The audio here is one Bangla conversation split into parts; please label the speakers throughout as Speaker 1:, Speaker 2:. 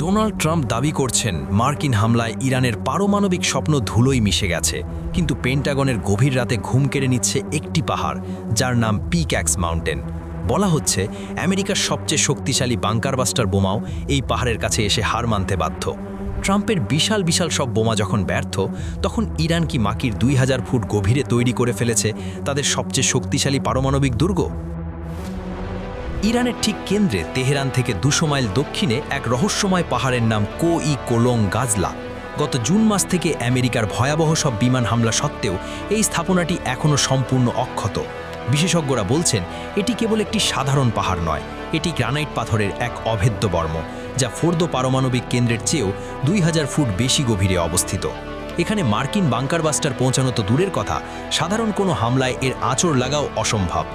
Speaker 1: ডোনাল্ড ট্রাম্প দাবি করছেন মার্কিন হামলায় ইরানের পারমাণবিক স্বপ্ন ধুলোয় মিশে গেছে, কিন্তু পেন্টাগনের গভীর রাতে ঘুম কেড়ে নিচ্ছে একটি পাহাড়, যার নাম পিক্যাক্স মাউন্টেন। বলা হচ্ছে আমেরিকার সবচেয়ে শক্তিশালী বাংকারবাস্টার বোমাও এই পাহাড়ের কাছে এসে হার মানতে বাধ্য। ট্রাম্পের বিশাল বিশাল সব বোমা যখন ব্যর্থ, তখন ইরান কি মাকির 2000 ফুট গভীরে তৈরি করে ফেলেছে তাদের সবচেয়ে শক্তিশালী পারমাণবিক দুর্গ? ইরানের ঠিক কেন্দ্রে তেহরান থেকে 200 মাইল দক্ষিণে এক রহস্যময় পাহাড়ের নাম কোলং গাজলা। গত জুন মাস থেকে আমেরিকার ভয়াবহ সব বিমান হামলা সত্ত্বেও এই স্থাপনাটি এখনও সম্পূর্ণ অক্ষত। বিশেষজ্ঞরা বলছেন এটি কেবল একটি সাধারণ পাহাড় নয়, এটি গ্রানাইট পাথরের এক অভেদ্য বর্ম, যা ফোর্দো পারমাণবিক কেন্দ্রের চেয়েও 2000 ফুট বেশি গভীরে অবস্থিত। এখানে মার্কিন বাংকারবাস্টার পৌঁছানো তো দূরের কথা, সাধারণ কোনো হামলায় এর আঁচড় লাগাও অসম্ভব।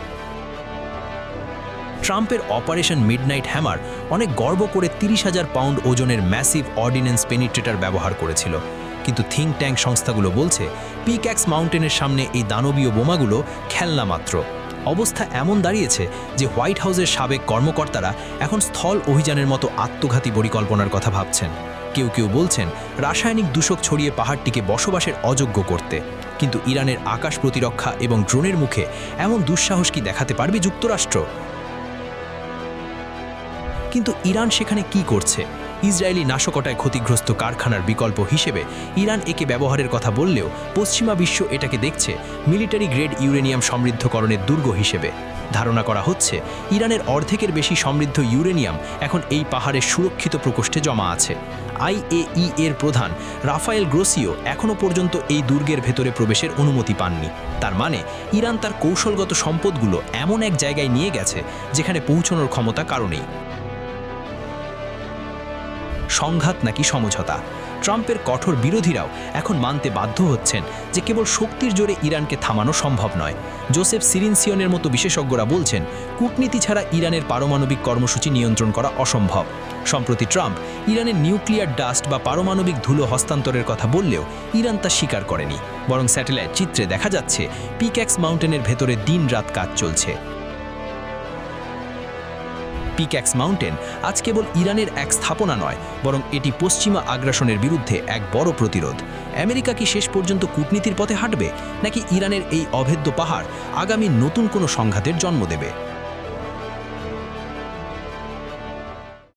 Speaker 1: ট্রাম্পের অপারেশন মিডনাইট হ্যামার অনেক গর্ব করে 30,000 পাউন্ড ওজনের ম্যাসিভ অর্ডিন্যান্স পেনিট্রেটার ব্যবহার করেছিল, কিন্তু থিঙ্ক ট্যাঙ্ক সংস্থাগুলো বলছে পিক্যাক্স মাউন্টেনের সামনে এই দানবীয় বোমাগুলো খেলনা মাত্র। অবস্থা এমন দাঁড়িয়েছে যে হোয়াইট হাউসের সাবেক কর্মকর্তারা এখন স্থল অভিযানের মতো আত্মঘাতী পরিকল্পনার কথা ভাবছেন। কেউ কেউ বলছেন রাসায়নিক দূষক ছড়িয়ে পাহাড়টিকে বসবাসের অযোগ্য করতে। কিন্তু ইরানের আকাশ প্রতিরক্ষা এবং ড্রোনের মুখে এমন দুঃসাহস কি দেখাতে পারবে যুক্তরাষ্ট্র? কিন্তু ইরান সেখানে কি করছে? ইসরায়েলি নাশকতায় ক্ষতিগ্রস্ত কারখানার বিকল্প হিসেবে ইরান একে ব্যবহারের কথা বললেও পশ্চিমা বিশ্ব এটাকে দেখছে মিলিটারি গ্রেড ইউরেনিয়াম সমৃদ্ধকরণের দুর্গ হিসেবে। ধারণা করা হচ্ছে ইরানের অর্ধেকের বেশি সমৃদ্ধ ইউরেনিয়াম এখন এই পাহাড়ের সুরক্ষিত প্রকোষ্ঠে জমা আছে। IAEA এর প্রধান রাফায়েল গ্রোসিও এখনও পর্যন্ত এই দুর্গের ভেতরে প্রবেশের অনুমতি পাননি। তার মানে ইরান তার কৌশলগত সম্পদগুলো এমন এক জায়গায় নিয়ে গেছে যেখানে পৌঁছানোর ক্ষমতা কারণেই। সংঘাত নাকি সমঝোতা? ট্রাম্পের কঠোর বিরোধীরাও এখন মানতে বাধ্য হচ্ছেন যে কেবল শক্তির জোরে ইরানকে থামানো সম্ভব নয়। জোসেফ সিরিনসিয়নের মতো বিশেষজ্ঞরা বলছেন কূটনীতি ছাড়া ইরানের পারমাণবিক কর্মসূচি নিয়ন্ত্রণ করা অসম্ভব। সম্প্রতি ট্রাম্প ইরানের নিউক্লিয়ার ডাস্ট বা পারমাণবিক ধুলো হস্তান্তরের কথা বললেও ইরান তা স্বীকার করেনি, বরং স্যাটেলাইট চিত্রে দেখা যাচ্ছে পিক্যাক্স মাউন্টেনের ভেতরে দিন-রাত কাজ চলছে। পিক্যাক্স মাউন্টেন আজ কেবল ইরানের এক স্থাপনা নয়, বরং এটি পশ্চিমা আগ্রাসনের বিরুদ্ধে এক বড় প্রতিরোধ। আমেরিকা কি শেষ পর্যন্ত কূটনীতির পথে হাঁটবে, নাকি ইরানের এই অভেদ্য পাহাড় আগামী নতুন কোনো সংঘাতের জন্ম দেবে?